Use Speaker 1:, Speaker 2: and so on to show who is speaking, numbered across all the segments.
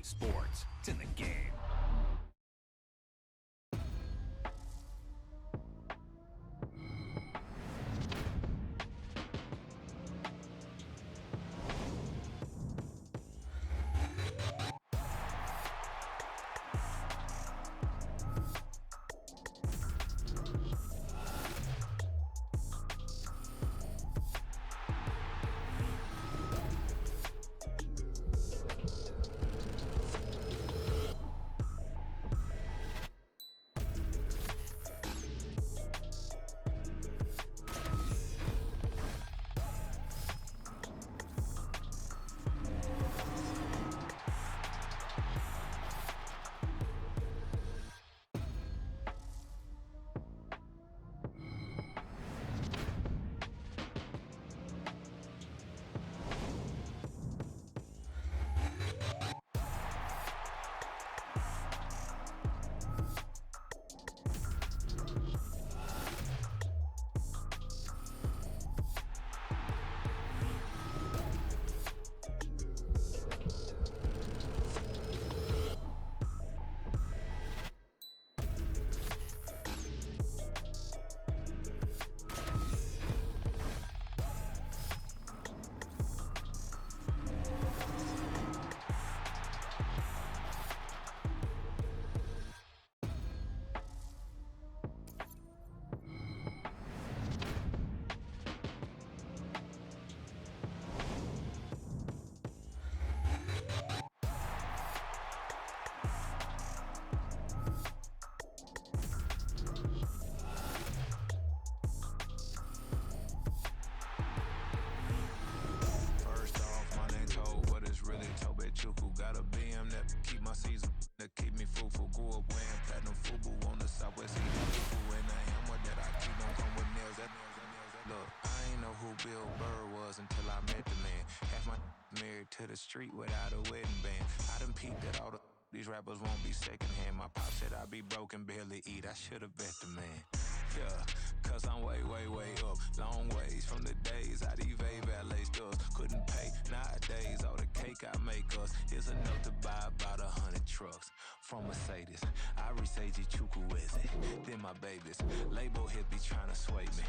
Speaker 1: Sports, it's in the game.
Speaker 2: To the street without a wedding band. I done peeped at all these rappers won't be secondhand. My pop said I'd be broken, barely eat. I should've bet the man. Yeah, cause I'm way, way, way up. Long ways from the days I these valet stores couldn't pay. Nowadays, all the cake I make us is enough to buy about 100 trucks. From Mercedes, I resage Chukwueze. Then my babies, label hit be trying to sway me.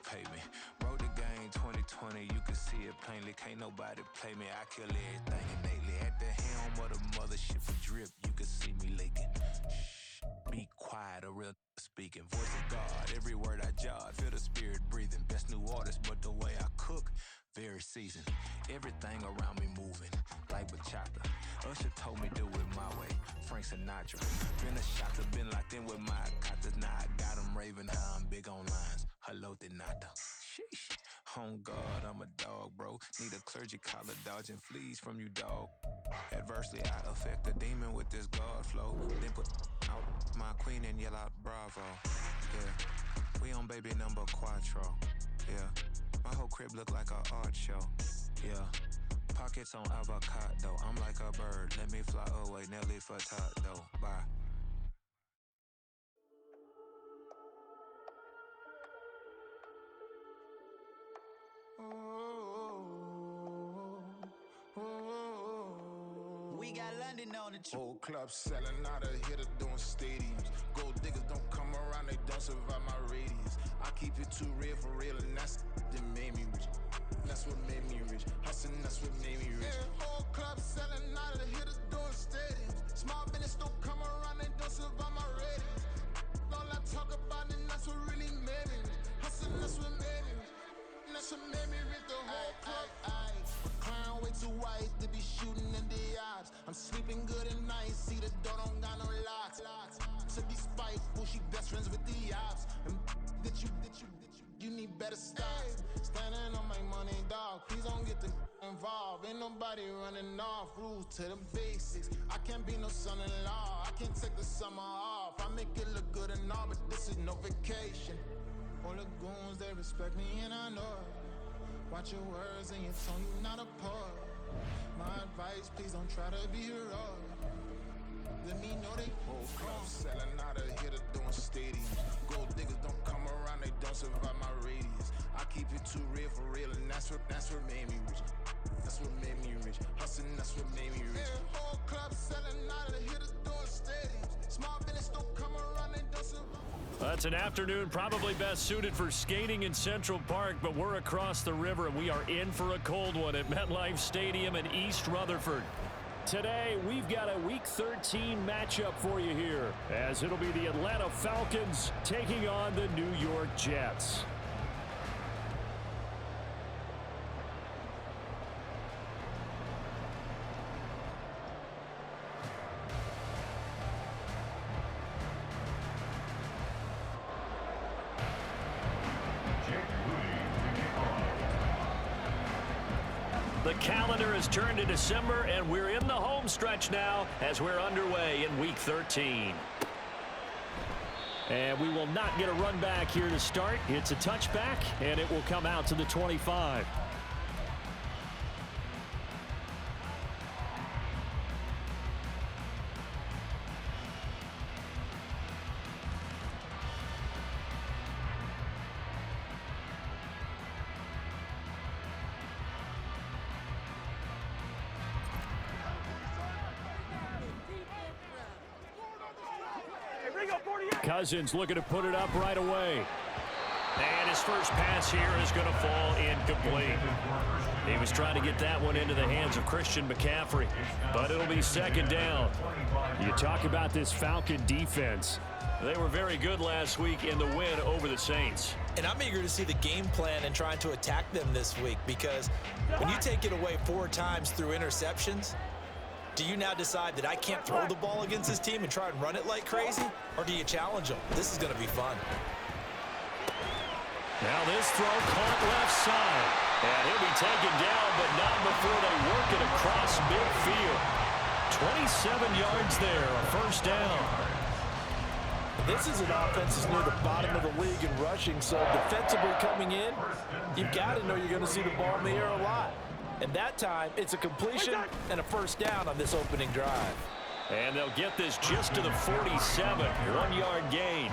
Speaker 2: Pay me. Wrote the game 2020, you can see it plainly. Can't nobody play me, I kill everything innately. At the helm of the mothership for drip, you can see me leaking. Shh, be quiet, a real speaking. Voice of God, every word I jot, feel the spirit breathing. Best new artist, but the way I cook, very seasoned. Everything around me moving, like bachata. Usher told me do it my way, Frank Sinatra. Been a shotter, been locked in with my cotters. Now I got them raving how I'm big on lines. Hello, Denata. Sheesh. On God, I'm a dog, bro. Need a clergy collar, dodging fleas from you, dog. Adversely, I affect the demon with this God flow. Then put out my queen and yell out bravo. Yeah, we on baby number quattro. Yeah, my whole crib look like an art show. Yeah, pockets on avocado. I'm like a bird, let me fly away. Nelly Furtado, bye.
Speaker 3: We got London on the trip.
Speaker 4: Whole club selling out of hitter doing stadiums. Gold diggers don't come around, they don't survive my radius. I keep it too real for real, and that's that made me rich. That's what made me rich. Hustling, that's what made me rich. Yeah, whole club selling out of hitters doing stadiums. Small business don't come around, they don't survive my radius. All I talk about, and that's what really made me rich. Hustling, that's what made me rich. That's what made me rich, the whole club. Clown way too white to be shooting in the odds. I'm sleeping good at night, see the door don't got no locks. To be spiteful, she best friends with the ops. And that you need better stocks. Standing on my money, dog, please don't get involved. Ain't nobody running off, rules to the basics. I can't be no son-in-law, I can't take the summer off. I make it look good and all, but this is no vacation. All the goons, they respect me and I know it. Watch your words and your tone, you not a poet. My advice, please don't try to be heroic. Let me know they whole club selling out of hitter doing stadiums. Gold diggers don't come around, they don't survive my radius. I keep it too real for real, and that's what made me rich. That's what made me rich. Hustling, that's what made me rich. Whole club selling out of the hitters doing stadiums. Small business don't come around, they don't survive.
Speaker 5: That's an afternoon probably best suited for skating in Central Park, but we're across the river and we are in for a cold one at MetLife Stadium in East Rutherford. Today, we've got a Week 13 matchup for you here, as it'll be the Atlanta Falcons taking on the New York Jets. The calendar has turned to December, and we're in the home stretch now as we're underway in Week 13. And we will not get a run back here to start. It's a touchback, and it will come out to the 25. Cousins looking to put it up right away. And his first pass here is going to fall incomplete. He was trying to get that one into the hands of Christian McCaffrey, but it'll be second down. You talk about this Falcon defense. They were very good last week in the win over the Saints.
Speaker 6: And I'm eager to see the game plan and trying to attack them this week, because when you take it away 4 times through interceptions, do you now decide that I can't throw the ball against this team and try and run it like crazy? Or do you challenge them? This is going to be fun.
Speaker 5: Now this throw caught left side. And he'll be taken down, but not before they work it across midfield. 27 yards there, a first down.
Speaker 6: This is an offense that's near the bottom of the league in rushing, so defensively coming in, you've got to know you're going to see the ball in the air a lot. And that time, it's a completion and a first down on this opening drive.
Speaker 5: And they'll get this just to the 47, 1-yard gain.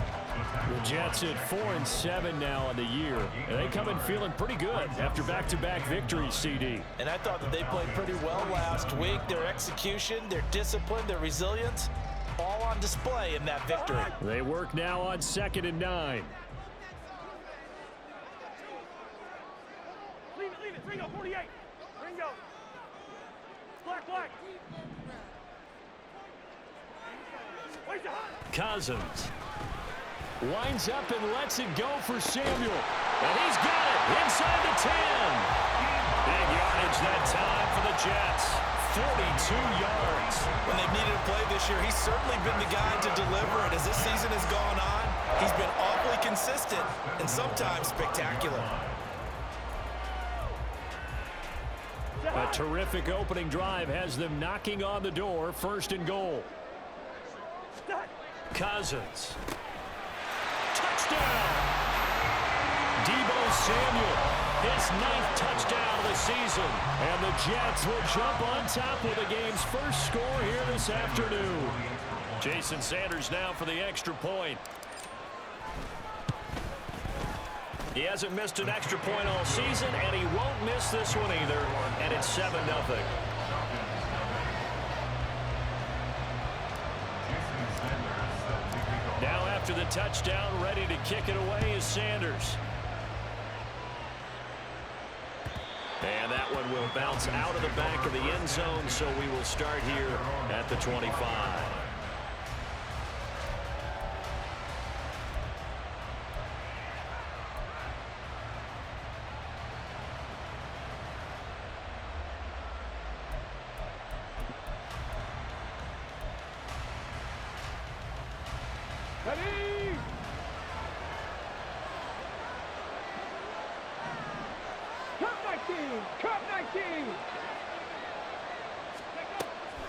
Speaker 5: The Jets at 4-7 now on the year. And they come in feeling pretty good after back-to-back victories, CD.
Speaker 6: And I thought that they played pretty well last week. Their execution, their discipline, their resilience, all on display in that victory.
Speaker 5: They work now on 2nd and 9.
Speaker 7: Leave it. Ringo, 48. Ringo. Black.
Speaker 5: Cousins winds up and lets it go for Samuel. And he's got it inside the 10. Big yardage that time for the Jets. 42 yards.
Speaker 6: When they've needed a play this year, he's certainly been the guy to deliver it. As this season has gone on, he's been awfully consistent and sometimes spectacular.
Speaker 5: A terrific opening drive has them knocking on the door. 1st and goal. Cousins. Touchdown! Deebo Samuel, his 9th touchdown of the season. And the Jets will jump on top with the game's first score here this afternoon. Jason Sanders now for the extra point. He hasn't missed an extra point all season, and he won't miss this one either. And it's 7-0. Now after the touchdown, ready to kick it away is Sanders. And that one will bounce out of the back of the end zone, so we will start here at the 25.
Speaker 7: Ready? Cut 19!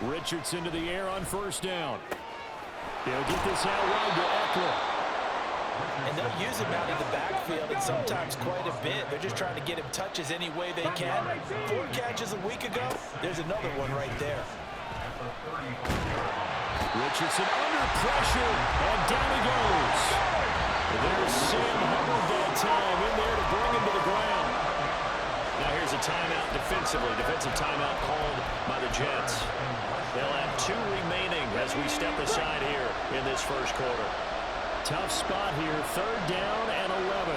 Speaker 5: Richardson to the air on 1st down. He'll get this out wide to Eckler.
Speaker 6: And they'll use him out of the backfield, and sometimes quite a bit. They're just trying to get him touches any way they can. 4 catches a week ago. There's another one right there.
Speaker 5: Richardson under pressure, and down he goes. There's Sam Hubbard that time in there to bring him to the ground. Now here's a timeout offensively. Defensive timeout called by the Jets. They'll have 2 remaining as we step aside here in this first quarter. Tough spot here. 3rd down and 11.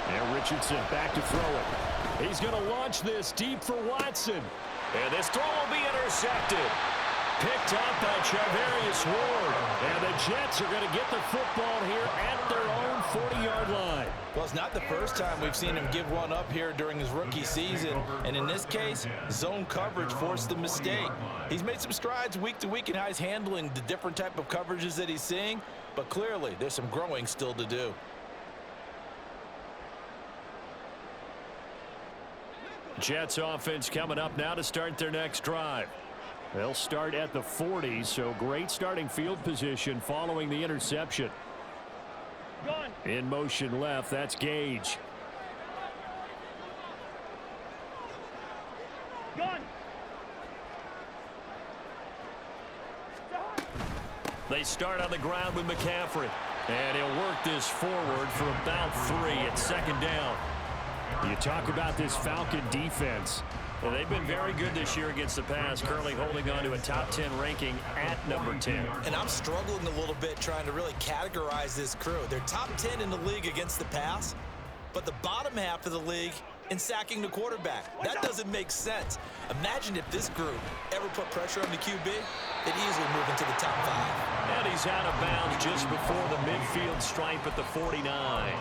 Speaker 5: And Richardson back to throw it. He's going to launch this deep for Watson. And this throw will be intercepted. Picked up by Charvarius Ward. And the Jets are going to get the football here at their own 40-yard line.
Speaker 6: Well, it's not the first time we've seen him give one up here during his rookie season. And in this case, zone coverage forced the mistake. He's made some strides week to week in how he's handling the different type of coverages that he's seeing. But clearly, there's some growing still to do.
Speaker 5: Jets offense coming up now to start their next drive. They'll start at the 40, so great starting field position following the interception. In motion left, that's Gage. They start on the ground with McCaffrey. And he'll work this forward for about 3 at 2nd down. You talk about this Falcon defense. Well, they've been very good this year against the pass, currently holding on to a top 10 ranking at number 10.
Speaker 6: And I'm struggling a little bit trying to really categorize this crew. They're top 10 in the league against the pass, but the bottom half of the league in sacking the quarterback. That doesn't make sense. Imagine if this group ever put pressure on the QB, they'd easily move into the top 5.
Speaker 5: And he's out of bounds just before the midfield stripe at the 49.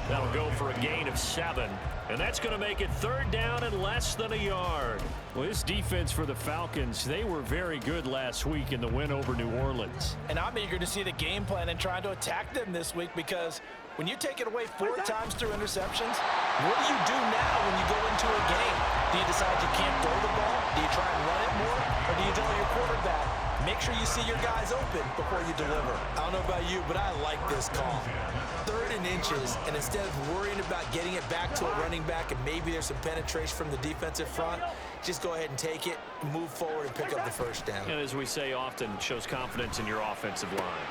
Speaker 5: That'll go for a gain of 7. And that's going to make it 3rd down and less than a yard. Well, this defense for the Falcons, they were very good last week in the win over New Orleans.
Speaker 6: And I'm eager to see the game plan and trying to attack them this week, because when you take it away 4 times through interceptions, what do you do now when you go into a game? Do you decide you can't throw the ball? Do you try and run it more? Or do you tell your quarterback, make sure you see your guys open before you deliver? I don't know about you, but I like this call. 3rd and inches, and instead of worrying about getting it back to a running back and maybe there's some penetration from the defensive front, just go ahead and take it, move forward, and pick up the 1st down.
Speaker 5: And as we say often, shows confidence in your offensive line.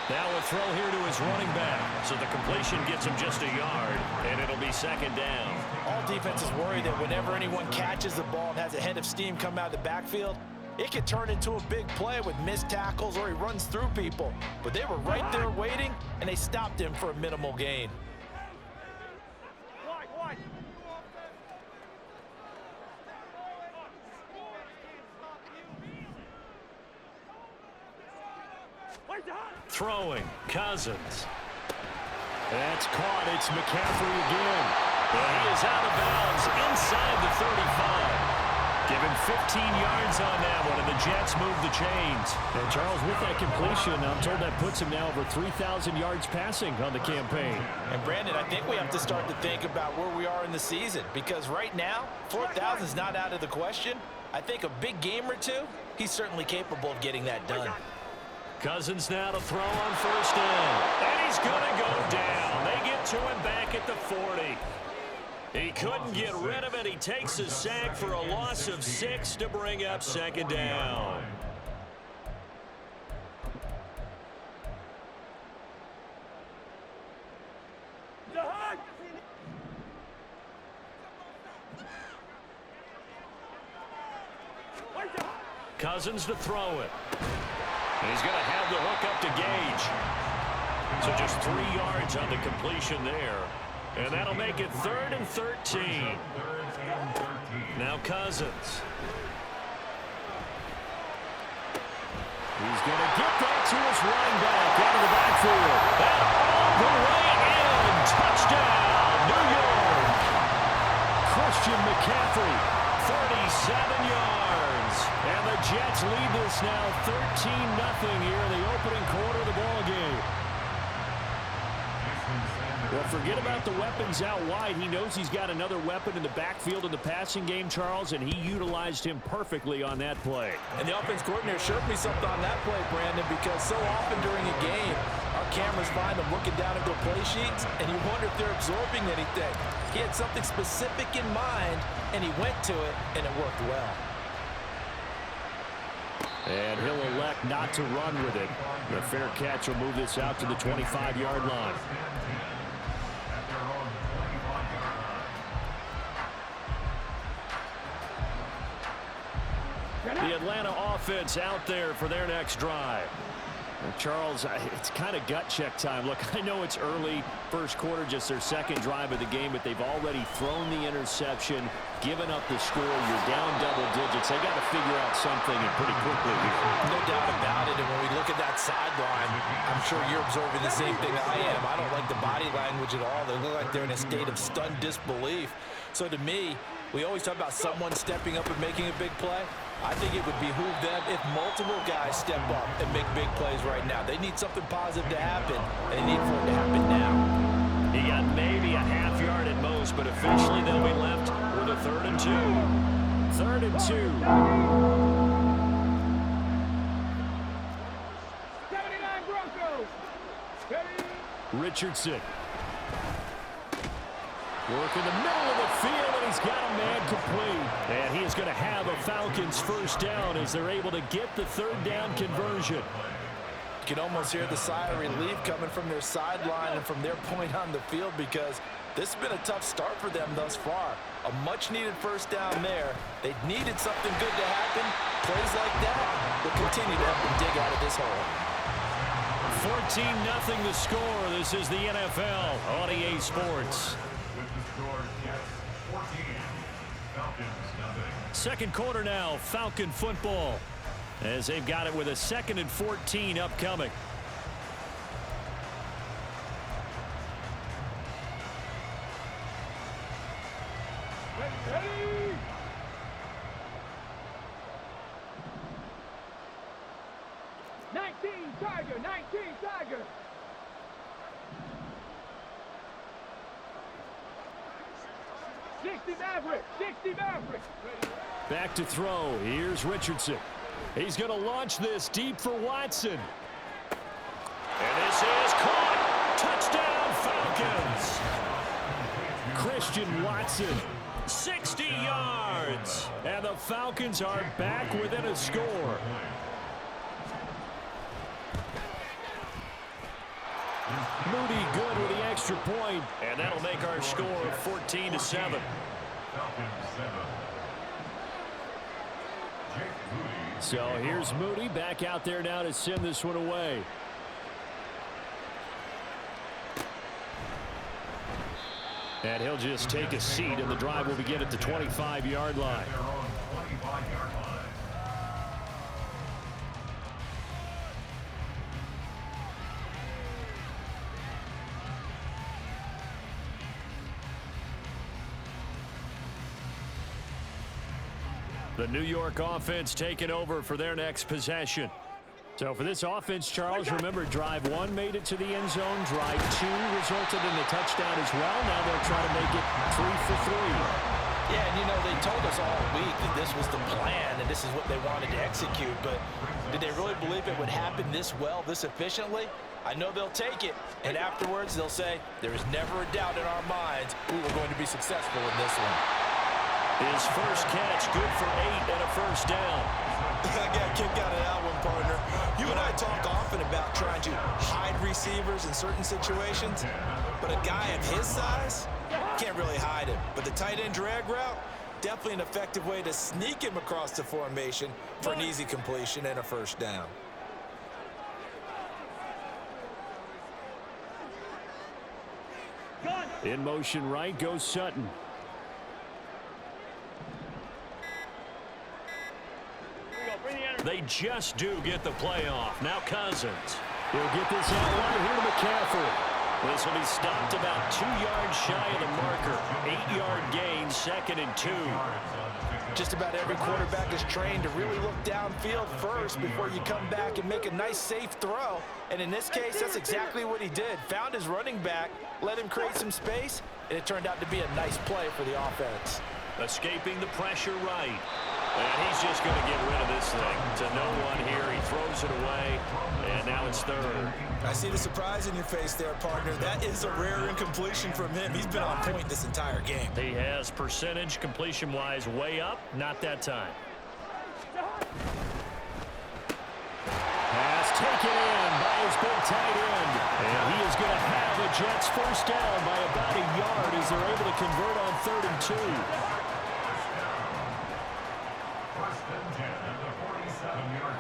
Speaker 5: Now a throw here to his running back. So the completion gets him just a yard, and it'll be 2nd down.
Speaker 6: All defenses worry that whenever anyone catches the ball and has a head of steam come out of the backfield, it could turn into a big play with missed tackles or he runs through people. But they were right there waiting, and they stopped him for a minimal gain.
Speaker 5: Throwing, Cousins. That's caught. It's McCaffrey again. And he is out of bounds inside the 35. Given 15 yards on that one, and the Jets move the chains. And Charles, with that completion, I'm told that puts him now over 3,000 yards passing on the campaign.
Speaker 6: And Brandon, I think we have to start to think about where we are in the season, because right now, 4,000 is not out of the question. I think a big game or 2, he's certainly capable of getting that done.
Speaker 5: Cousins now to throw on 1st down. And he's going to go down. They get to him back at the 40. He couldn't get rid of it. He takes a sack for a loss of 6 to bring up 2nd down. Cousins to throw it. And he's going to have the hook up to Gage. So just 3 yards on the completion there. And that'll make it 3rd and 13. Now Cousins. He's going to get that to his running back out of the backfield. And all the way in. Touchdown, New York. Christian McCaffrey, 37 yards. And the Jets lead this now 13-0 here in the opening quarter of the ball game. Well, forget about the weapons out wide. He knows he's got another weapon in the backfield in the passing game, Charles, and he utilized him perfectly on that play.
Speaker 6: And the offense coordinator showed me something on that play, Brandon, because so often during a game, our cameras find them looking down at their play sheets, and you wonder if they're absorbing anything. He had something specific in mind, and he went to it, and it worked well.
Speaker 5: And he'll elect not to run with it. The fair catch will move this out to the 25-yard line. Atlanta offense out there for their next drive. Charles, it's kind of gut check time. Look, I know it's early, first quarter, just their second drive of the game, but they've already thrown the interception, given up the score. You're down double digits. They got to figure out something and pretty quickly here.
Speaker 6: No doubt about it. And when we look at that sideline, I'm sure you're observing the same thing I am. I don't like the body language at all. They look like they're in a state of stunned disbelief. So to me, we always talk about someone stepping up and making a big play. I think it would behoove them if multiple guys step up and make big plays right now. They need something positive to happen, and they need for it to happen now.
Speaker 5: He got maybe a half yard at most, but officially they'll be left with a 3rd and 2. 3rd and 2.
Speaker 7: 79 Broncos.
Speaker 5: Richardson. Work in the middle of the field, and he's got a man complete. And he is going to have a Falcons first down as they're able to get the 3rd down conversion.
Speaker 6: You can almost hear the sigh of relief coming from their sideline and from their point on the field, because this has been a tough start for them thus far. A much-needed first down there. They needed something good to happen. Plays like that will continue to help them dig out of this hole.
Speaker 5: 14-0 the score. This is the NFL on EA Sports. Second quarter now, Falcon football, as they've got it with a 2nd and 14 upcoming.
Speaker 7: Ready. 19 Tiger, 19 Tiger. Maverick, 60 Maverick.
Speaker 5: Back to throw. Here's Richardson. He's going to launch this deep for Watson. And this is caught. Touchdown, Falcons. Christian Watson, 60 yards. And the Falcons are back within a score. Moody good with the extra point, and that'll make our score 14-7. So here's Moody back out there now to send this one away. And he'll just take a seat, and the drive will begin at the 25-yard line. The New York offense taking over for their next possession. So for this offense, Charles, remember, drive 1 made it to the end zone. Drive 2 resulted in a touchdown as well. Now they'll try to make it 3 for 3.
Speaker 6: Yeah, and you know, they told us all week that this was the plan and this is what they wanted to execute. But did they really believe it would happen this well, this efficiently? I know they'll take it, and afterwards they'll say, there is never a doubt in our minds we were going to be successful in this one.
Speaker 5: His first catch, good for 8 and a first down.
Speaker 6: I got a kick out of that one, partner. You and I talk often about trying to hide receivers in certain situations, but a guy of his size can't really hide him. But the tight end drag route, definitely an effective way to sneak him across the formation for an easy completion and a first down.
Speaker 5: In motion right goes Sutton. They just do get the play off. Now Cousins. He'll get this out right here to McCaffrey. This will be stopped about 2 yards shy of the marker. 8-yard gain, 2nd and 2.
Speaker 6: Just about every quarterback is trained to really look downfield first before you come back and make a nice, safe throw. And in this case, that's exactly what he did. Found his running back, let him create some space, and it turned out to be a nice play for the offense.
Speaker 5: Escaping the pressure right. And he's just going to get rid of this thing to no one here. He throws it away, and now it's 3rd.
Speaker 6: I see the surprise in your face there, partner. That is a rare incompletion from him. He's been on point this entire game.
Speaker 5: He has percentage completion-wise way up. Not that time. Pass taken in by his big tight end. And he is going to have the Jets first down by about a yard as they're able to convert on 3rd and 2.
Speaker 1: First and 10 at the 47-yard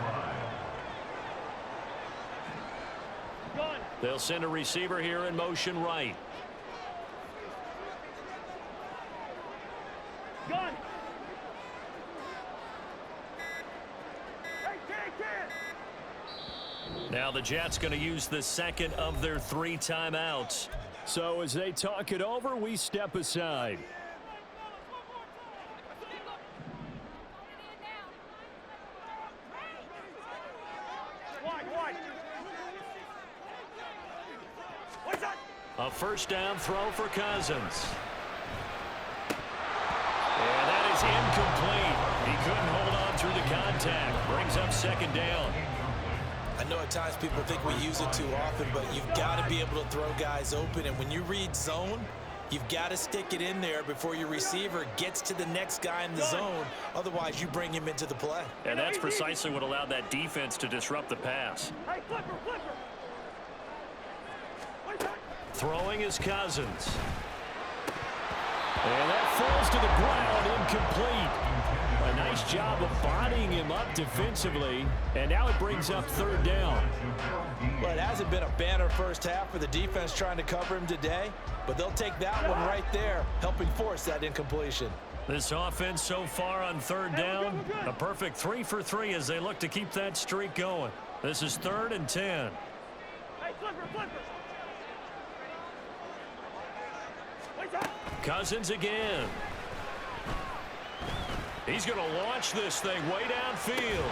Speaker 1: line.
Speaker 5: They'll send a receiver here in motion right.
Speaker 7: Gun.
Speaker 5: Now the Jets going to use the second of their 3 timeouts. So as they talk it over, we step aside. A first down throw for Cousins. And that is incomplete. He couldn't hold on through the contact. Brings up second down.
Speaker 6: I know at times people think we use it too often, but you've got to be able to throw guys open. And when you read zone, you've got to stick it in there before your receiver gets to the next guy in the zone. Otherwise, you bring him into the play.
Speaker 5: And that's precisely what allowed that defense to disrupt the pass.
Speaker 7: Hey, flipper.
Speaker 5: Throwing is Cousins. And that falls to the ground, incomplete. A nice job of bodying him up defensively. And now it brings up third down.
Speaker 6: Well, it hasn't been a banner first half for the defense trying to cover him today, but they'll take that one right there, helping force that incompletion.
Speaker 5: This offense so far on third down, a perfect 3 for 3 as they look to keep that streak going. This is 3rd and 10.
Speaker 7: Hey, flipper.
Speaker 5: Cousins again. He's going to launch this thing way downfield.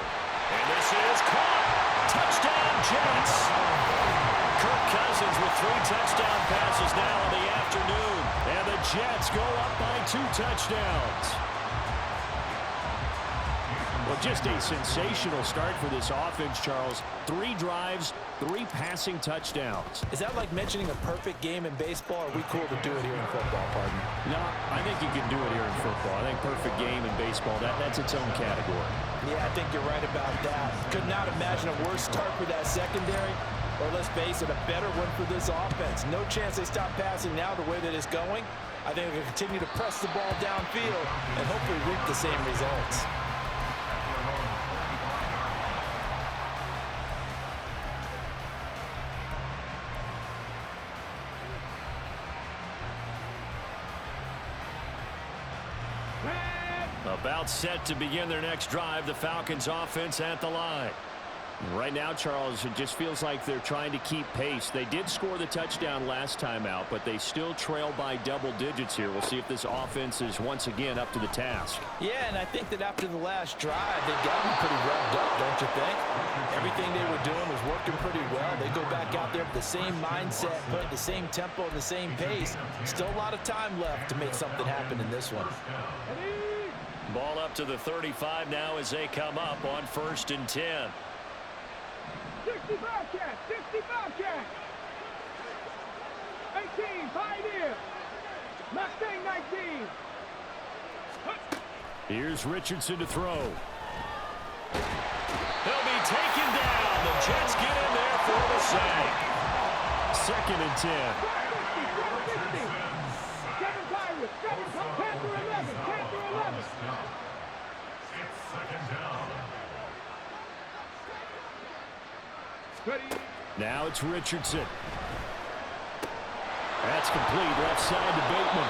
Speaker 5: And this is caught. Touchdown, Jets. Kirk Cousins with 3 touchdown passes now in the afternoon. And the Jets go up by 2 touchdowns. Well, just a sensational start for this offense, Charles. 3 drives, 3 passing touchdowns.
Speaker 6: Is that like mentioning a perfect game in baseball, or are we cool to do it here in football, pardon?
Speaker 5: No, I think you can do it here in football. I think perfect game in baseball, that's its own category.
Speaker 6: Yeah, I think you're right about that. Could not imagine a worse start for that secondary, or let's face it, a better one for this offense. No chance they stop passing now the way that it's going. I think they'll continue to press the ball downfield and hopefully reap the same results.
Speaker 5: About set to begin their next drive, the Falcons offense at the line. Right now, Charles, it just feels like they're trying to keep pace. They did score the touchdown last time out, but they still trail by double digits here. We'll see if this offense is once again up to the task.
Speaker 6: Yeah, and I think that after the last drive, they got them pretty revved up, don't you think? Everything they were doing was working pretty well. They go back out there with the same mindset, put the same tempo and the same pace. Still a lot of time left to make something happen in this one.
Speaker 5: Ball up to the 35 now as they come up on 1st and 10.
Speaker 7: 60 Bobcat. 18, Pioneer. Mustang 19.
Speaker 5: Here's Richardson to throw. He'll be taken down. The Jets get in there for the sack. 2nd and 10.
Speaker 7: 7 Pirates. 7 Panther 11.
Speaker 1: It's second down.
Speaker 5: Now it's Richardson. That's complete. Left side to Bateman.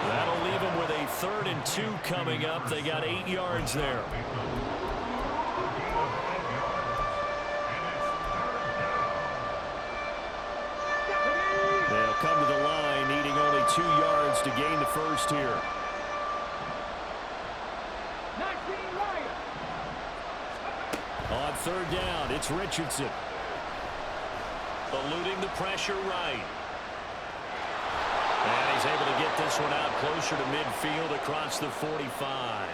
Speaker 5: That'll leave him with a 3rd and 2 coming up. They got 8 yards there. They'll come to the line, needing only 2 yards to gain the first here.
Speaker 7: 19 Ryan.
Speaker 5: On 3rd down, it's Richardson. Eluding the pressure right. And he's able to get this one out closer to midfield across the 45.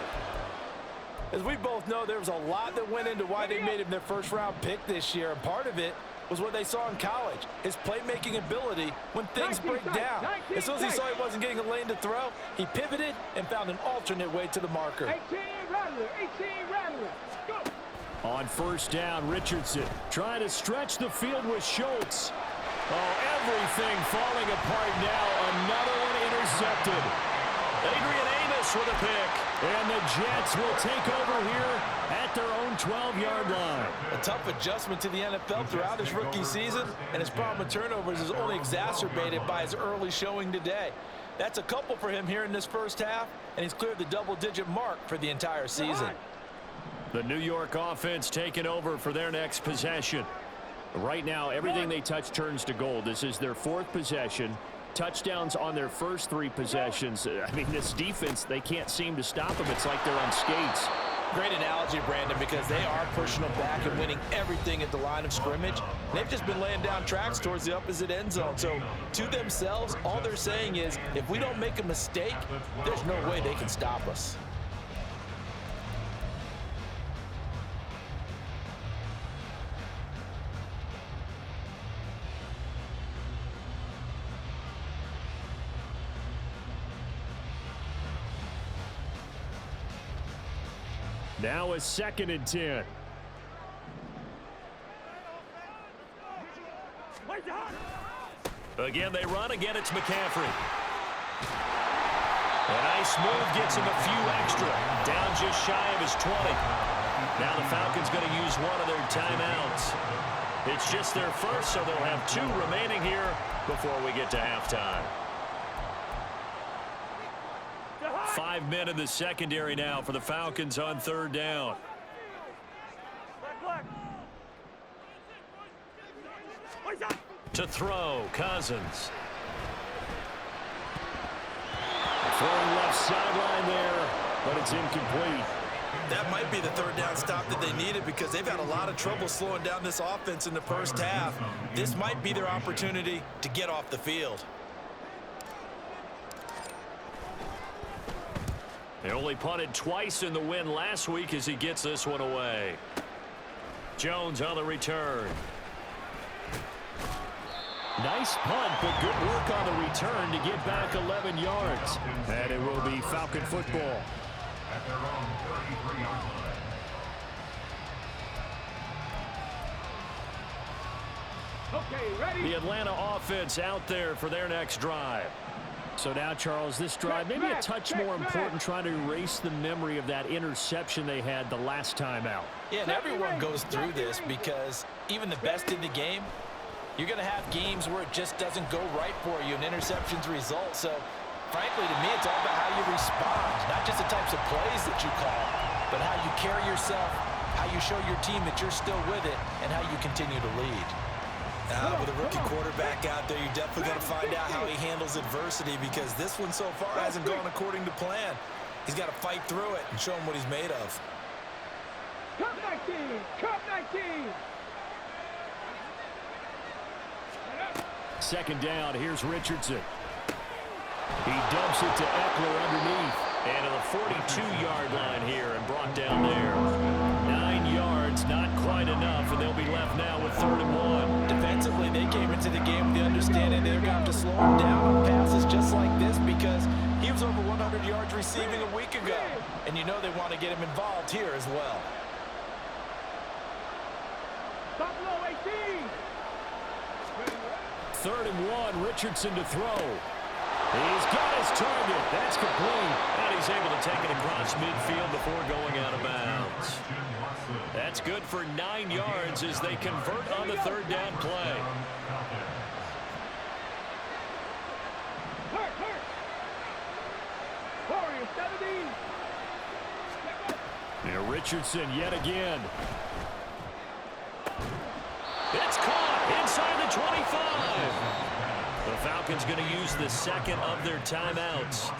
Speaker 6: As we both know, there was a lot that went into why they made him their first-round pick this year, and part of it was what they saw in college, his playmaking ability when things break down. As soon as he saw he wasn't getting a lane to throw, he pivoted and found an alternate way to the marker.
Speaker 7: 18 Rattler. Go.
Speaker 5: On 1st down, Richardson trying to stretch the field with Schultz. Oh, everything falling apart now. Another one intercepted. Adrian Amos Moss with a pick. And the Jets will take over here at their own 12-yard line.
Speaker 6: A tough adjustment to the NFL throughout his rookie season, and his problem with turnovers is only exacerbated by his early showing today. That's a couple for him here in this first half, and he's cleared the double-digit mark for the entire season.
Speaker 5: The New York offense taking over for their next possession. Right now, everything they touch turns to gold. This is their 4th possession. Touchdowns on their first 3 possessions. I mean, this defense, they can't seem to stop them. It's like they're on skates.
Speaker 6: Great analogy, Brandon, because they are pushing them back and winning everything at the line of scrimmage. They've just been laying down tracks towards the opposite end zone. So, to themselves, all they're saying is, if we don't make a mistake, there's no way they can stop us.
Speaker 5: Now a 2nd and 10. Again, they run. Again, it's McCaffrey. A nice move gets him a few extra. Down just shy of his 20. Now the Falcons going to use one of their timeouts. It's just their first, so they'll have 2 remaining here before we get to halftime. 5 men in the secondary now for the Falcons on 3rd down. To throw, Cousins. Throwing left sideline there, but it's incomplete.
Speaker 6: That might be the 3rd down stop that they needed because they've had a lot of trouble slowing down this offense in the first half. This might be their opportunity to get off the field.
Speaker 5: They only punted twice in the win last week as he gets this one away. Jones on the return. Nice punt, but good work on the return to get back 11 yards. And it will be Falcon football.
Speaker 1: At their own 33-yard line.
Speaker 7: Okay, ready?
Speaker 5: The Atlanta offense out there for their next drive. So now, Charles, this drive maybe a touch more important, trying to erase the memory of that interception they had the last time out.
Speaker 6: Yeah, and everyone goes through this because even the best in the game, you're going to have games where it just doesn't go right for you and interceptions result. So, frankly, to me, it's all about how you respond, not just the types of plays that you call, but how you carry yourself, how you show your team that you're still with it, and how you continue to lead. With a rookie quarterback out there, you're definitely going to find out how he handles adversity because this one so far hasn't gone according to plan. He's got to fight through it and show him what he's made of.
Speaker 7: Cup 19! Cup 19!
Speaker 5: 2nd down, here's Richardson. He dumps it to Eckler underneath. And to the 42-yard line here and brought down there. 9 yards, not quite enough, and they'll be left now with 3rd and 1.
Speaker 6: Defensively, they came into the game with the understanding they're going to have to slow him down on passes just like this because he was over 100 yards receiving a week ago. And you know they want to get him involved here as well.
Speaker 7: Buffalo 18!
Speaker 5: 3rd and 1, Richardson to throw. He's got his target. That's complete. And he's able to take it across midfield before going out of bounds. That's good for 9 yards as they convert on the 3rd down play.
Speaker 7: Warriors 17!
Speaker 5: Now Richardson yet again. It's caught inside the 25. The Falcons going to use the 2nd of their timeouts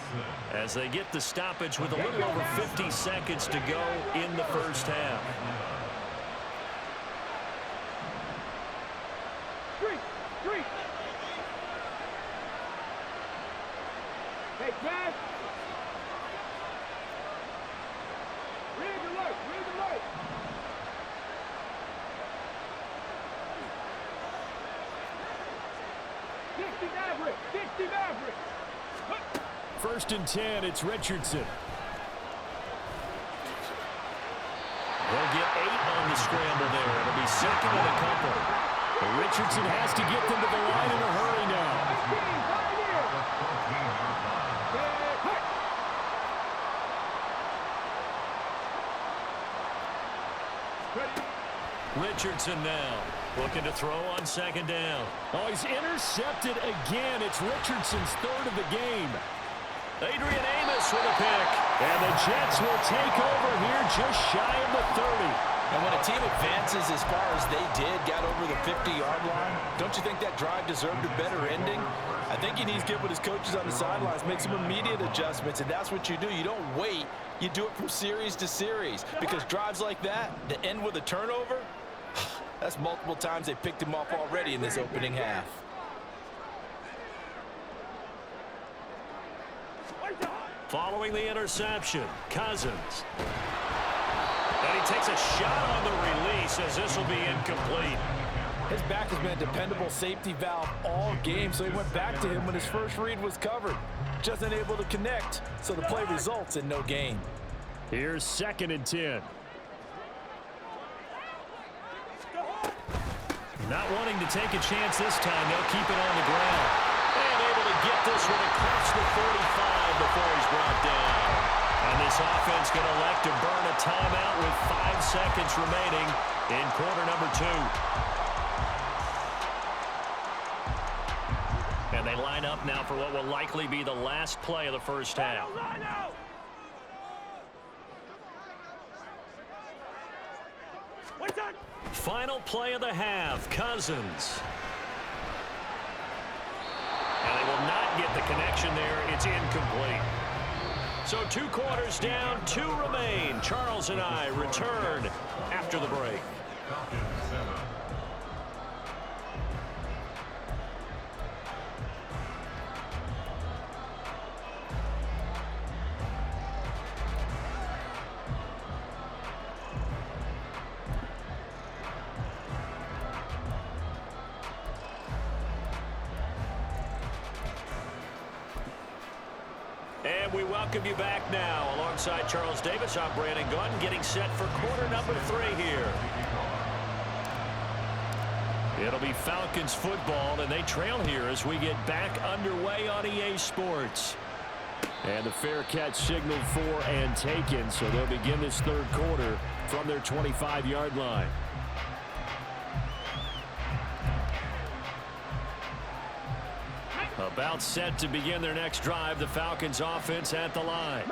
Speaker 5: as they get the stoppage with a little over 50 seconds to go in the first half.
Speaker 7: Street! Hey, Chad! Read the light! 60 Maverick!
Speaker 5: 1st and 10, it's Richardson. They'll get 8 on the scramble there. It'll be 2nd and a couple. But Richardson has to get them to the line in a hurry now. Richardson now looking to throw on second down.
Speaker 8: Oh, he's intercepted again. It's Richardson's third of the game.
Speaker 5: Adrian Amos with a pick.
Speaker 8: And the Jets will take over here just shy of the 30.
Speaker 6: And when a team advances as far as they did, got over the 50-yard line, don't you think that drive deserved a better ending? I think he needs to get with his coaches on the sidelines, make some immediate adjustments, and that's what you do. You don't wait. You do it from series to series, because drives like that, that end with a turnover, that's multiple times they picked him off already in this opening half.
Speaker 5: Following the interception, Cousins. And he takes a shot on the release as this will be incomplete.
Speaker 6: His back has been a dependable safety valve all game, so he went back to him when his first read was covered. Just unable to connect, so the play results in no gain.
Speaker 8: Here's 2nd and 10.
Speaker 5: Not wanting to take a chance this time, they'll keep it on the ground. And able to get this one across the 45 before he's brought down. And this offense going to elect to burn a timeout with 5 seconds remaining in quarter number 2. And they line up now for what will likely be the last play of the first half. Final play of the half, Cousins. And they will not get the connection there. It's incomplete. So 2 quarters down, 2 remain. Charles and I return after the break. And we welcome you back now. Alongside Charles Davis, I'm Brandon Gunn, getting set for quarter number 3 here. It'll be Falcons football, and they trail here as we get back underway on EA Sports.
Speaker 8: And the fair catch signaled for and taken, so they'll begin this 3rd quarter from their 25-yard line. About set to begin their next drive, the Falcons offense at the line.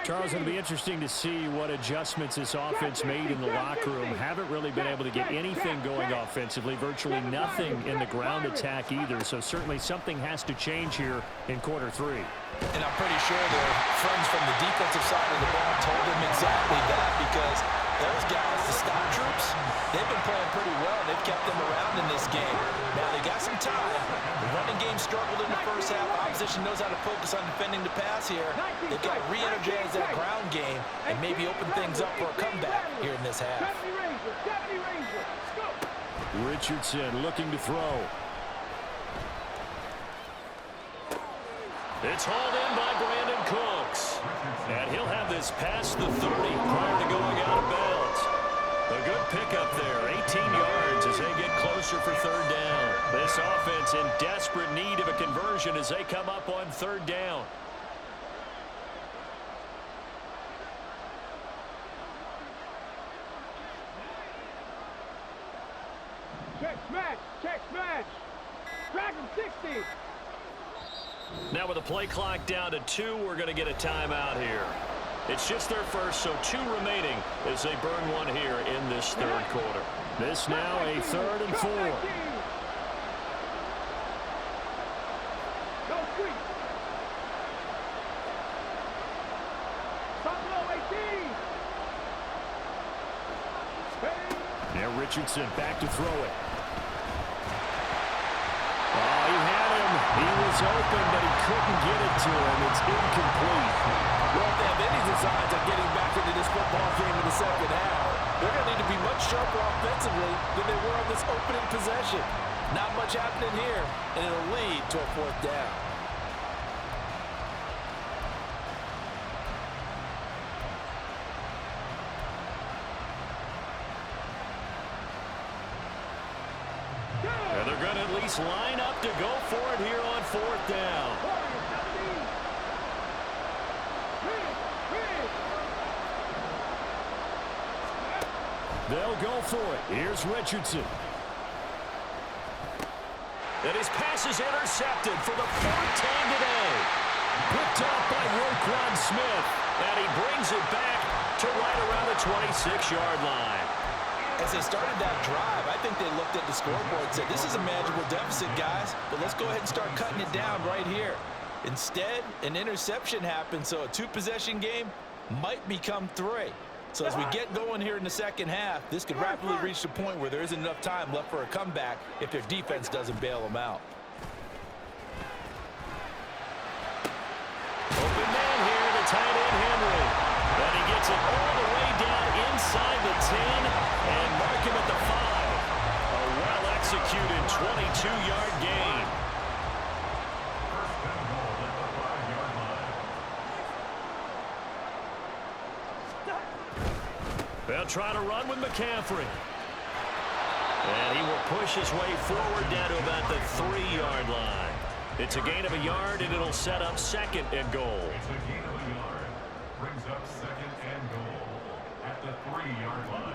Speaker 8: Charles, it'll be interesting to see what adjustments this offense made in the locker room. Haven't really been able to get anything going offensively, virtually nothing in the ground attack either, so certainly something has to change here in quarter 3.
Speaker 6: And I'm pretty sure their friends from the defensive side of the ball told them exactly that, because those guys, the stock troops, they've been playing pretty well. They've kept them around in this game. Now, they got some time. The running game struggled in the first half. Opposition knows how to focus on defending the pass here. They've got to re-energize that ground game and maybe open things up for a comeback here in this half.
Speaker 8: Richardson looking to throw.
Speaker 5: It's hauled in by Brandon Cooks. And he'll have this past the 30 prior to going out of bounds. A good pickup there, 18 yards as they get closer for 3rd down. This offense in desperate need of a conversion as they come up on 3rd down.
Speaker 7: Check smash. Dragon 60.
Speaker 5: Now with the play clock down to 2, we're going to get a timeout here. It's just their first, so 2 remaining as they burn one here in this 3rd quarter.
Speaker 8: This now a 3rd and 4. Now Richardson back to throw it. Oh, he had him. He was open, but he couldn't get it to him. It's incomplete.
Speaker 6: Well, if they have any designs on getting back into this football game in the 2nd half, they're going to need to be much sharper offensively than they were on this opening possession. Not much happening here, and it'll lead to a 4th down.
Speaker 5: And they're going to at least line up to go for it here on 4th down.
Speaker 8: They'll go for it. Here's Richardson. And his pass is intercepted for the fourth time today. Picked up by Roquan Smith. And he brings it back to right around the 26-yard line.
Speaker 6: As they started that drive, I think they looked at the scoreboard and said, this is a manageable deficit, guys, but let's go ahead and start cutting it down right here. Instead, an interception happened, so a two-possession game might become 3. So as we get going here in the second half, this could rapidly reach the point where there isn't enough time left for a comeback if their defense doesn't bail them out.
Speaker 8: Open man here, the tight end Henry. And he gets it all the way down inside the 10 and mark him at the 5. A well-executed 22-yard gain. They'll try to run with McCaffrey. And he will push his way forward down to about the 3-yard line. It's a gain of a yard, and it'll set up 2nd and goal.
Speaker 1: It's a gain of a yard. Brings up 2nd and goal at the 3-yard line.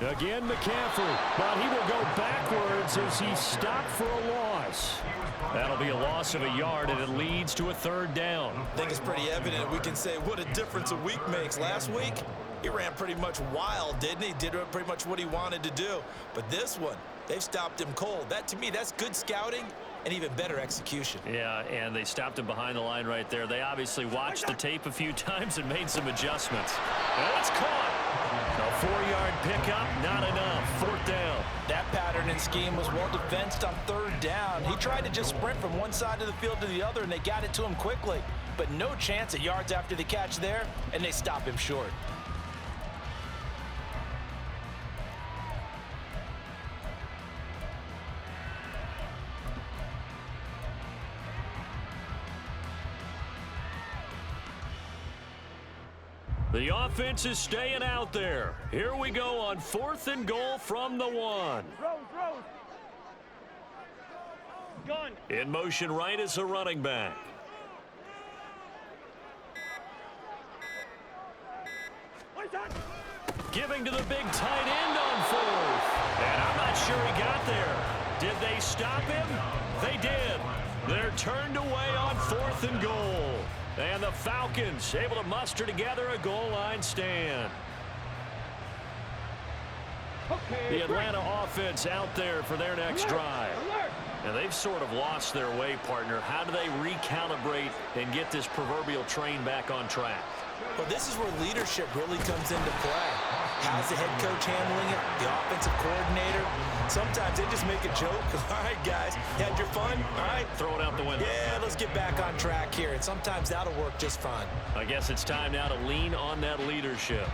Speaker 7: 48.
Speaker 8: Again, McCaffrey, but he will go backwards as he stopped for a loss. That'll be a loss of a yard, and it leads to a 3rd down.
Speaker 6: I think it's pretty evident we can say what a difference a week makes. Last week, he ran pretty much wild, didn't he? Did pretty much what he wanted to do. But this one, they've stopped him cold. That, to me, that's good scouting and even better execution.
Speaker 8: Yeah, and they stopped him behind the line right there. They obviously watched the tape a few times and made some adjustments. And it's caught. A 4-yard pickup, not enough. 4th down.
Speaker 6: That pattern and scheme was well defensed on 3rd down. He tried to just sprint from one side of the field to the other, and they got it to him quickly. But no chance at yards after the catch there, and they stop him short.
Speaker 8: The offense is staying out there. Here we go on 4th and goal from the 1.
Speaker 7: Rose. Gun.
Speaker 8: In motion right is a running back. Giving to the big tight end on 4th. And I'm not sure he got there. Did they stop him? They did. They're turned away on 4th and goal. And the Falcons able to muster together a goal line stand. The Atlanta offense out there for their next drive. And they've sort of lost their way, partner. How do they recalibrate and get this proverbial train back on track?
Speaker 6: Well, this is where leadership really comes into play. How's the head coach handling it? The offensive coordinator? Sometimes they just make a joke. All right, guys, you had your fun? All right.
Speaker 8: Throw it out the window.
Speaker 6: Yeah, let's get back on track here. And sometimes that'll work just fine.
Speaker 8: I guess it's time now to lean on that leadership.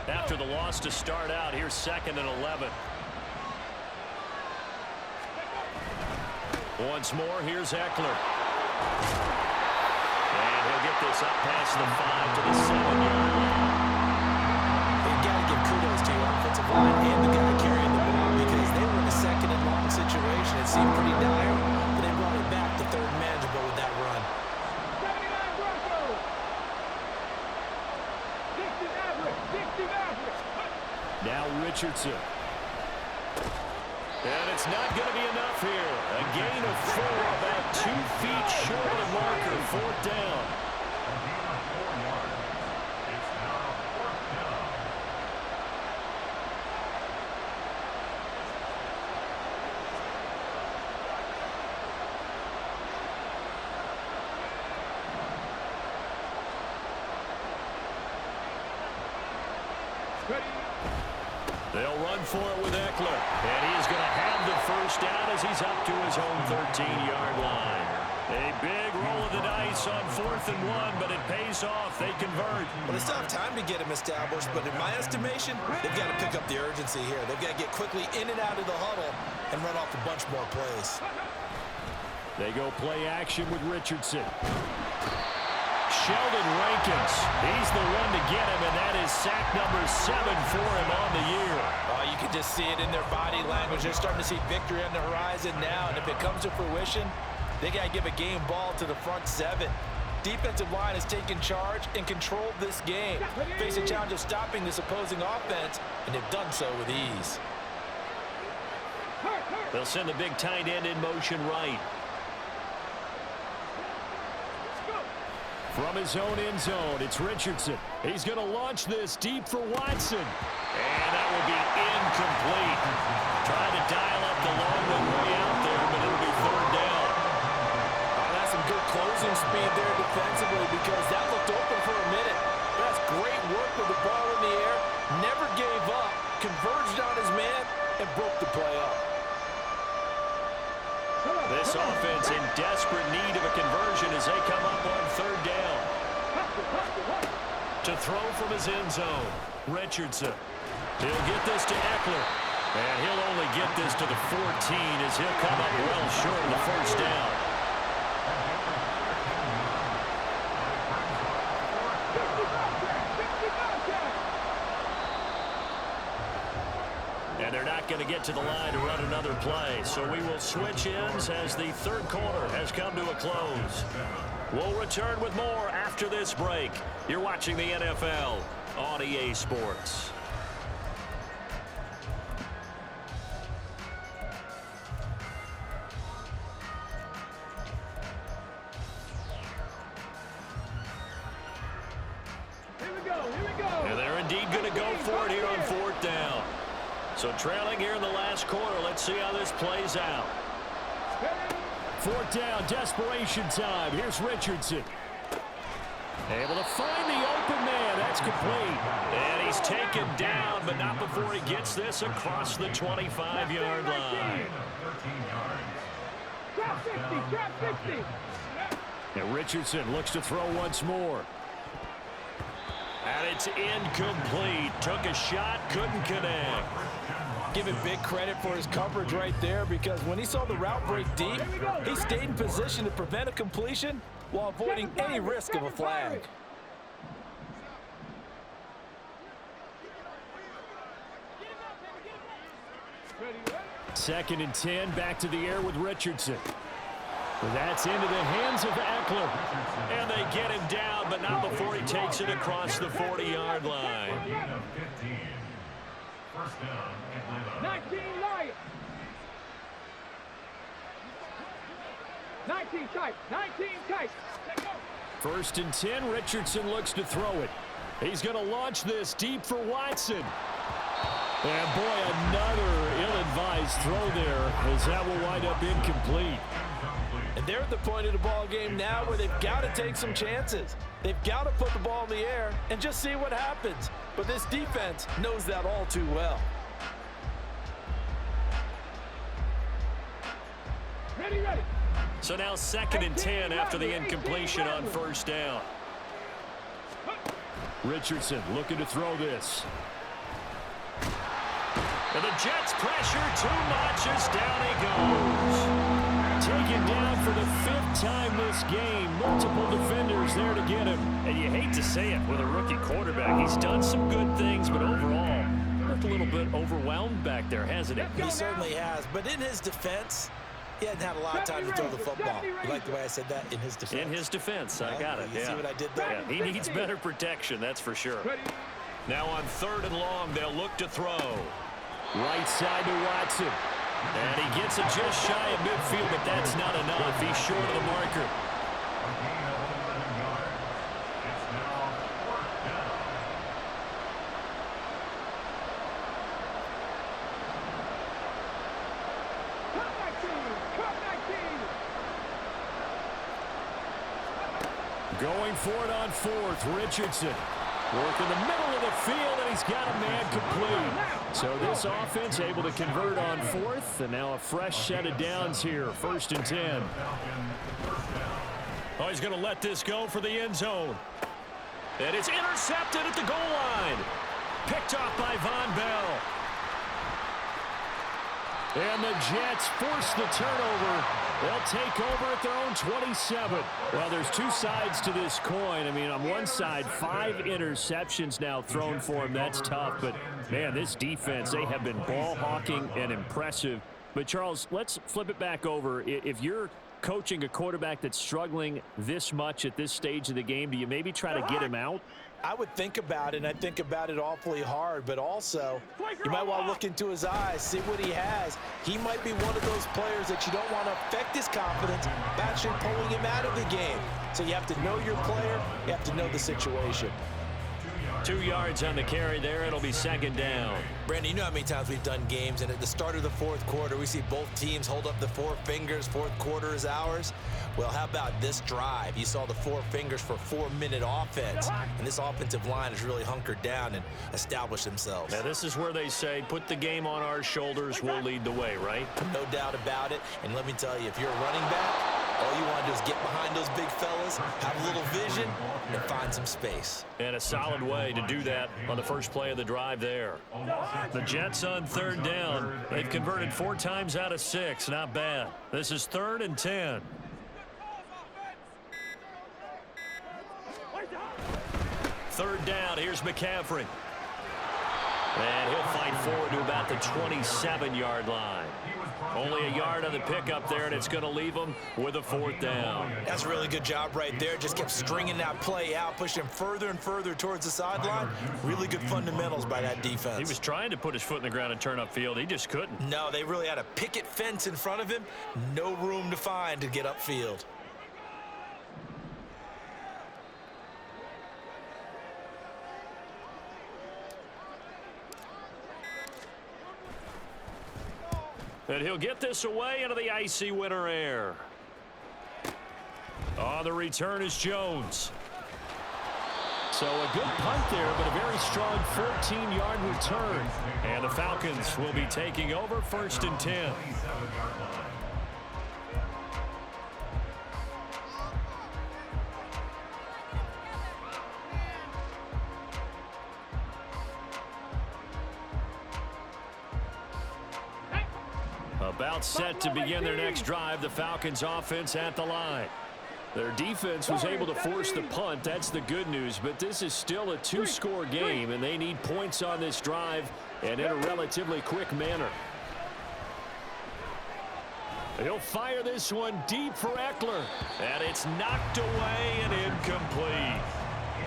Speaker 8: After the loss to start out, here's 2nd and 11. Once more, here's Eckler. And he'll get this up past the 5 to the 7-yard line.
Speaker 6: You've got to give kudos to your offensive line and the guy carrying the ball because they were in a 2nd and long situation. It seemed pretty dire, but they brought it back to 3rd manageable with that run.
Speaker 7: 79 Broncos. 60 average.
Speaker 8: Now Richardson. And it's not going to be enough here. A gain of 4, about 2 feet short of the marker. 4th down.
Speaker 1: A gain of 4 yards. It's now 4th down.
Speaker 8: They'll run for it with Eckler. And he's going to have the 1st down as he's up to his own 13-yard line. A big roll of the dice on 4th and 1, but it pays off. They convert.
Speaker 6: Well, it's not time to get him established, but in my estimation, they've got to pick up the urgency here. They've got to get quickly in and out of the huddle and run off a bunch more plays.
Speaker 8: They go play action with Richardson. Sheldon Rankins, he's the one to get him, and that is sack number 7 for him on the year.
Speaker 6: You can just see it in their body language. They're starting to see victory on the horizon now, and if it comes to fruition, They got to give a game ball to the front seven. Defensive line has taken charge and controlled this game. Face a challenge of stopping this opposing offense, and they've done so with ease.
Speaker 8: They'll send the big tight end in motion right. From his own end zone, it's Richardson. He's going to launch this deep for Watson. And that will be incomplete. Trying to dial up the long way out there, but it'll be third down.
Speaker 6: Oh, that's some good closing speed there defensively because that looked open for a minute. That's great work with the ball in the air. Never gave up. Converged on his man and broke the play up.
Speaker 8: This offense in desperate need of a conversion as they come up on third down. To throw from his end zone, Richardson. He'll get this to Eckler. And he'll only get this to the 14 as he'll come up well short of the first down. And they're not going to get to the line to run another play. So we will switch ends as the third quarter has come to a close. We'll return with more after this break. You're watching the NFL on EA Sports.
Speaker 7: Here we go.
Speaker 8: And they're indeed going to go for it here on fourth down. So trailing here in the last quarter. Let's see how this plays out. Fourth down, desperation time. Here's Richardson. Able to find the open man. That's complete. And he's taken down, but not before he gets this across the 25-yard line.
Speaker 7: Trap 50.
Speaker 8: And Richardson looks to throw once more. And it's incomplete. Took a shot, couldn't connect.
Speaker 6: Give him big credit for his coverage right there because when he saw the route break deep, he stayed in position to prevent a completion while avoiding any risk of a flag.
Speaker 8: Second and 10, back to the air with Richardson. Well, that's into the hands of Eckler. And they get him down, but not before he takes it across the 40-yard line.
Speaker 7: 19 Lions. 19 tight.
Speaker 8: First and 10, Richardson looks to throw it. He's going to launch this deep for Watson. And boy, another ill-advised throw there as that will wind up incomplete.
Speaker 6: And they're at the point of the ball game now where they've got to take some chances. They've got to put the ball in the air and just see what happens. But this defense knows that all too well.
Speaker 7: Ready.
Speaker 8: So now second and 10 after the incompletion on first down. Richardson looking to throw this. And the Jets pressure too much as down he goes. Taken down for the fifth time this game. Multiple defenders there to get him. And you hate to say it with a rookie quarterback. He's done some good things, but overall, looked a little bit overwhelmed back there, hasn't he?
Speaker 6: He certainly has. But in his defense, he hadn't had a lot of time to throw the football. You like the way I said that? In his defense.
Speaker 8: In his defense, I got it.
Speaker 6: You see what I did there?
Speaker 8: Yeah, he needs better protection, that's for sure. Now on third and long, they'll look to throw. Right side to Watson. And he gets it just shy of midfield, but that's not enough. He's short of the marker. Going for it on fourth, Richardson. Work in the middle of the field, and he's got a man complete. So this offense able to convert on fourth, and now a fresh set of downs here, first and 10. Oh, he's going to let this go for the end zone. And it's intercepted at the goal line. Picked off by Von Bell. And the Jets force the turnover. They'll take over at their own 27. Well, there's two sides to this coin. I mean, on one side, 5 interceptions now thrown for him. That's tough. But, man, this defense, they have been ball hawking and impressive. But, Charles, let's flip it back over. If you're coaching a quarterback that's struggling this much at this stage of the game, do you maybe try to get him out?
Speaker 6: I would think about it, and I think about it awfully hard, but also you might want to look into his eyes, see what he has. He might be one of those players that you don't want to affect his confidence by actually pulling him out of the game. So you have to know your player, you have to know the situation.
Speaker 8: 2 yards on the carry there. It'll be second down.
Speaker 6: Brandon, you know how many times we've done games, and at the start of the fourth quarter, we see both teams hold up the 4 fingers, fourth quarter is ours. Well, how about this drive? You saw the 4 fingers for 4-minute offense, and this offensive line has really hunkered down and established themselves.
Speaker 8: Now, this is where they say, put the game on our shoulders, we'll lead the way, right?
Speaker 6: No doubt about it, and let me tell you, if you're a running back, all you want to do is get behind those big fellas, have a little vision, and find some space.
Speaker 8: And a solid way to do that on the first play of the drive there. The Jets on third down. They've converted 4 times out of 6. Not bad. This is 3rd and 10. Third down. Here's McCaffrey. And he'll fight forward to about the 27-yard line. Only a yard on the pickup there, and it's going to leave him with a 4th down.
Speaker 6: That's a really good job right there. Just kept stringing that play out, pushing him further and further towards the sideline. Really good fundamentals by that defense.
Speaker 8: He was trying to put his foot in the ground and turn upfield. He just couldn't.
Speaker 6: No, they really had a picket fence in front of him. No room to find to get upfield.
Speaker 8: And he'll get this away into the icy winter air. On the return is Jones. So a good punt there, but a very strong 14-yard return. And the Falcons will be taking over 1st and 10. About set to begin their next drive, the Falcons offense at the line. Their defense was able to force the punt. That's the good news, but this is still a 2-score game, and they need points on this drive and in a relatively quick manner. He'll fire this one deep for Eckler, and it's knocked away and incomplete.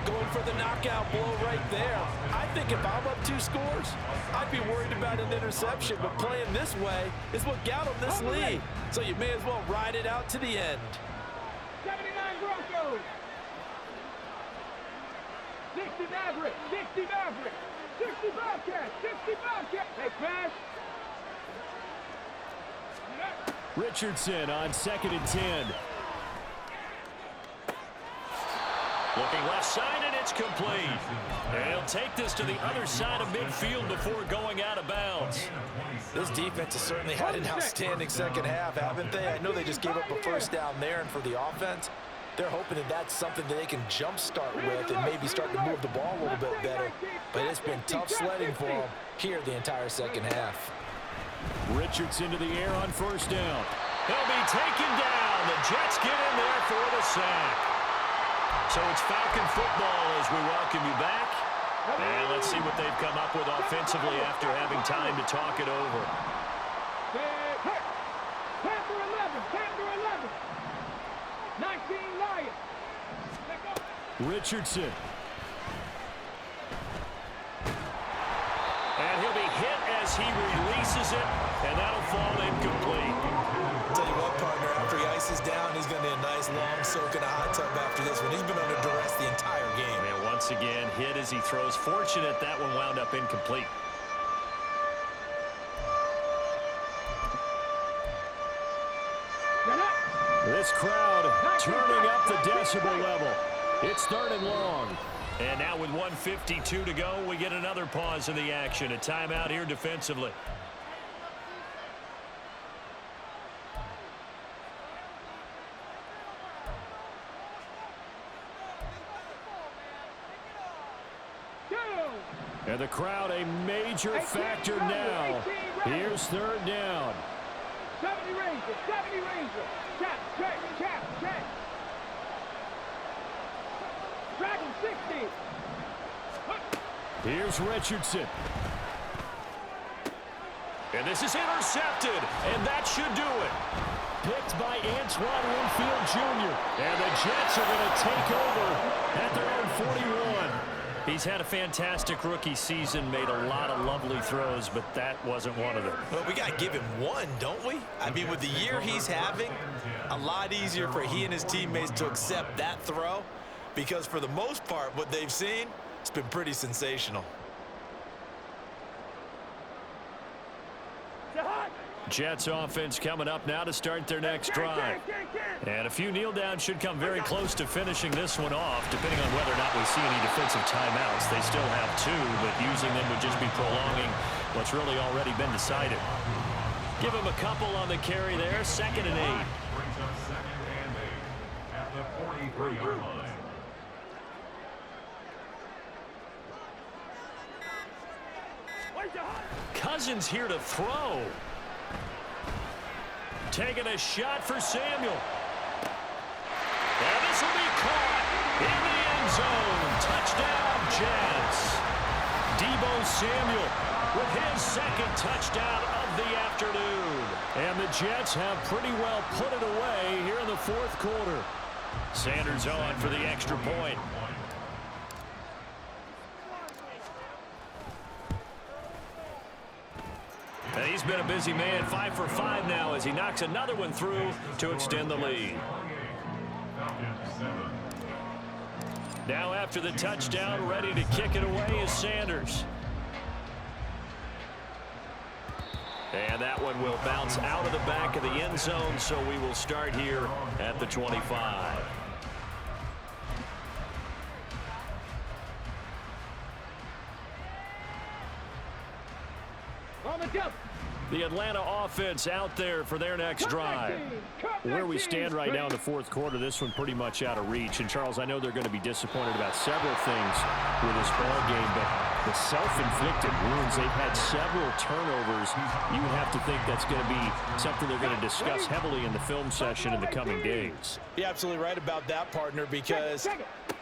Speaker 6: Going for the knockout blow right there. I think if I'm up 2 scores, I'd be worried about an interception, but playing this way is what got them this lead. So you may as well ride it out to the end.
Speaker 7: 79 Broncos. 60 Maverick. 60 Maverick. 60 Bobcats. 60 Bobcats. Hey, pass.
Speaker 8: Richardson on 2nd and 10. Looking left side, and it's complete. And he'll take this to the other side of midfield before going out of bounds.
Speaker 6: This defense has certainly had an outstanding second half, haven't they? I know they just gave up a 1st down there, and for the offense, they're hoping that that's something that they can jumpstart with and maybe start to move the ball a little bit better. But it's been tough sledding for them here the entire second half.
Speaker 8: Richardson to the air on 1st down. He'll be taken down. The Jets get in there for the sack. So it's Falcon football as we welcome you back. And let's see what they've come up with offensively after having time to talk it over.
Speaker 7: Panther 11. Panther 11. 19 Lions.
Speaker 8: Richardson. And he'll be hit as he releases it, and that'll fall incomplete.
Speaker 6: Tell you what, partner, after he ices down, he's going to need a nice long soak in a hot tub after this one. He's been under duress the entire game.
Speaker 8: And once again, hit as he throws. Fortunate that one wound up incomplete. This crowd turning up the decibel level. It's 3rd and long. And now with 1:52 to go, we get another pause in the action. A timeout here defensively. And the crowd a major factor now. Here's 3rd down.
Speaker 7: 70 Ranger. 70 Ranger. Cap, check. Dragon 60.
Speaker 8: Here's Richardson.
Speaker 5: And this is intercepted, and that should do it. Picked by Antoine Winfield Jr. And the Jets are going to take over at their own 41. He's had a fantastic rookie season, made a lot of lovely throws, but that wasn't one of them.
Speaker 6: Well, we got to give him one, don't we? I mean, with the year he's having, a lot easier for he and his teammates to accept that throw because for the most part, what they've seen, it's been pretty sensational.
Speaker 5: Jets offense coming up now to start their next drive. And a few kneel downs should come very close to finishing this one off, depending on whether or not we see any defensive timeouts. They still have 2, but using them would just be prolonging what's really already been decided. Give him a couple on the carry there, 2nd and 8.
Speaker 1: Brings up 2nd and 8 at the 43-yard line.
Speaker 5: Cousins here to throw. Taking a shot for Samuel. And this will be caught in the end zone. Touchdown, Jets. Deebo Samuel with his 2nd touchdown of the afternoon. And the Jets have pretty well put it away here in the 4th quarter. Sanders on for the extra point. And he's been a busy man, 5 for 5 now as he knocks another one through to extend the lead. Now after the touchdown, ready to kick it away is Sanders. And that one will bounce out of the back of the end zone, so we will start here at the 25. The Atlanta offense out there for their next drive. Where we stand right now in the 4th quarter, this one pretty much out of reach. And, Charles, I know they're going to be disappointed about several things with this ball game, but the self-inflicted wounds, they've had several turnovers. You would have to think that's going to be something they're going to discuss heavily in the film session in the coming days.
Speaker 6: You're absolutely right about that, partner, because they're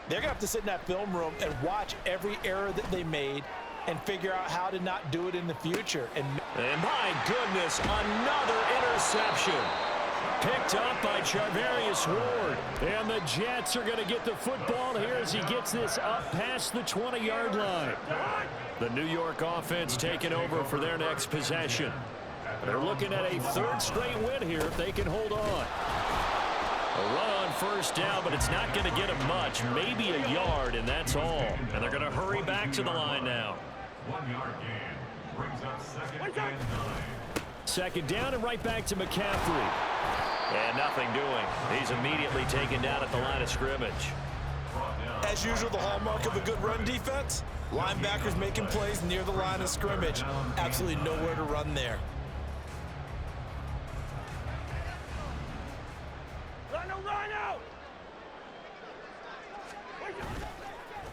Speaker 6: going to have to sit in that film room and watch every error that they made and figure out how to not do it in the future. And
Speaker 5: my goodness, another interception. Picked up by Charvarius Ward. And the Jets are going to get the football here as he gets this up past the 20-yard line. The New York offense taking over for their next possession. They're looking at a 3rd straight win here if they can hold on. A run on 1st down, but it's not going to get them much. Maybe a yard, and that's all. And they're going to hurry back to the line now.
Speaker 1: 1-yard gain. Brings up 2nd and 9.
Speaker 5: 2nd down and right back to McCaffrey. And nothing doing. He's immediately taken down at the line of scrimmage.
Speaker 6: As usual, the hallmark of a good run defense, linebackers making plays near the line of scrimmage. Absolutely nowhere to run there.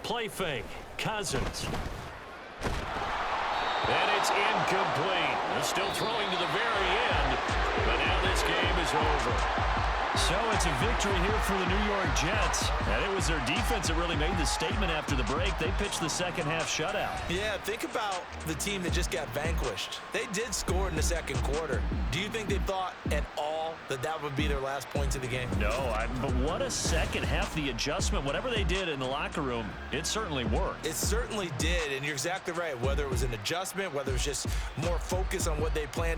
Speaker 5: Play fake. Cousins. And it's incomplete. They're still throwing to the very end, but now this game is over. So it's a victory here for the New York Jets. And it was their defense that really made the statement after the break. They pitched the 2nd half shutout.
Speaker 6: Yeah, think about the team that just got vanquished. They did score in the 2nd quarter. Do you think they thought at all that that would be their last points of the game?
Speaker 5: No, but what a 2nd half. The adjustment, whatever they did in the locker room, it certainly worked.
Speaker 6: It certainly did, and you're exactly right. Whether it was an adjustment, whether it was just more focus on what they planned to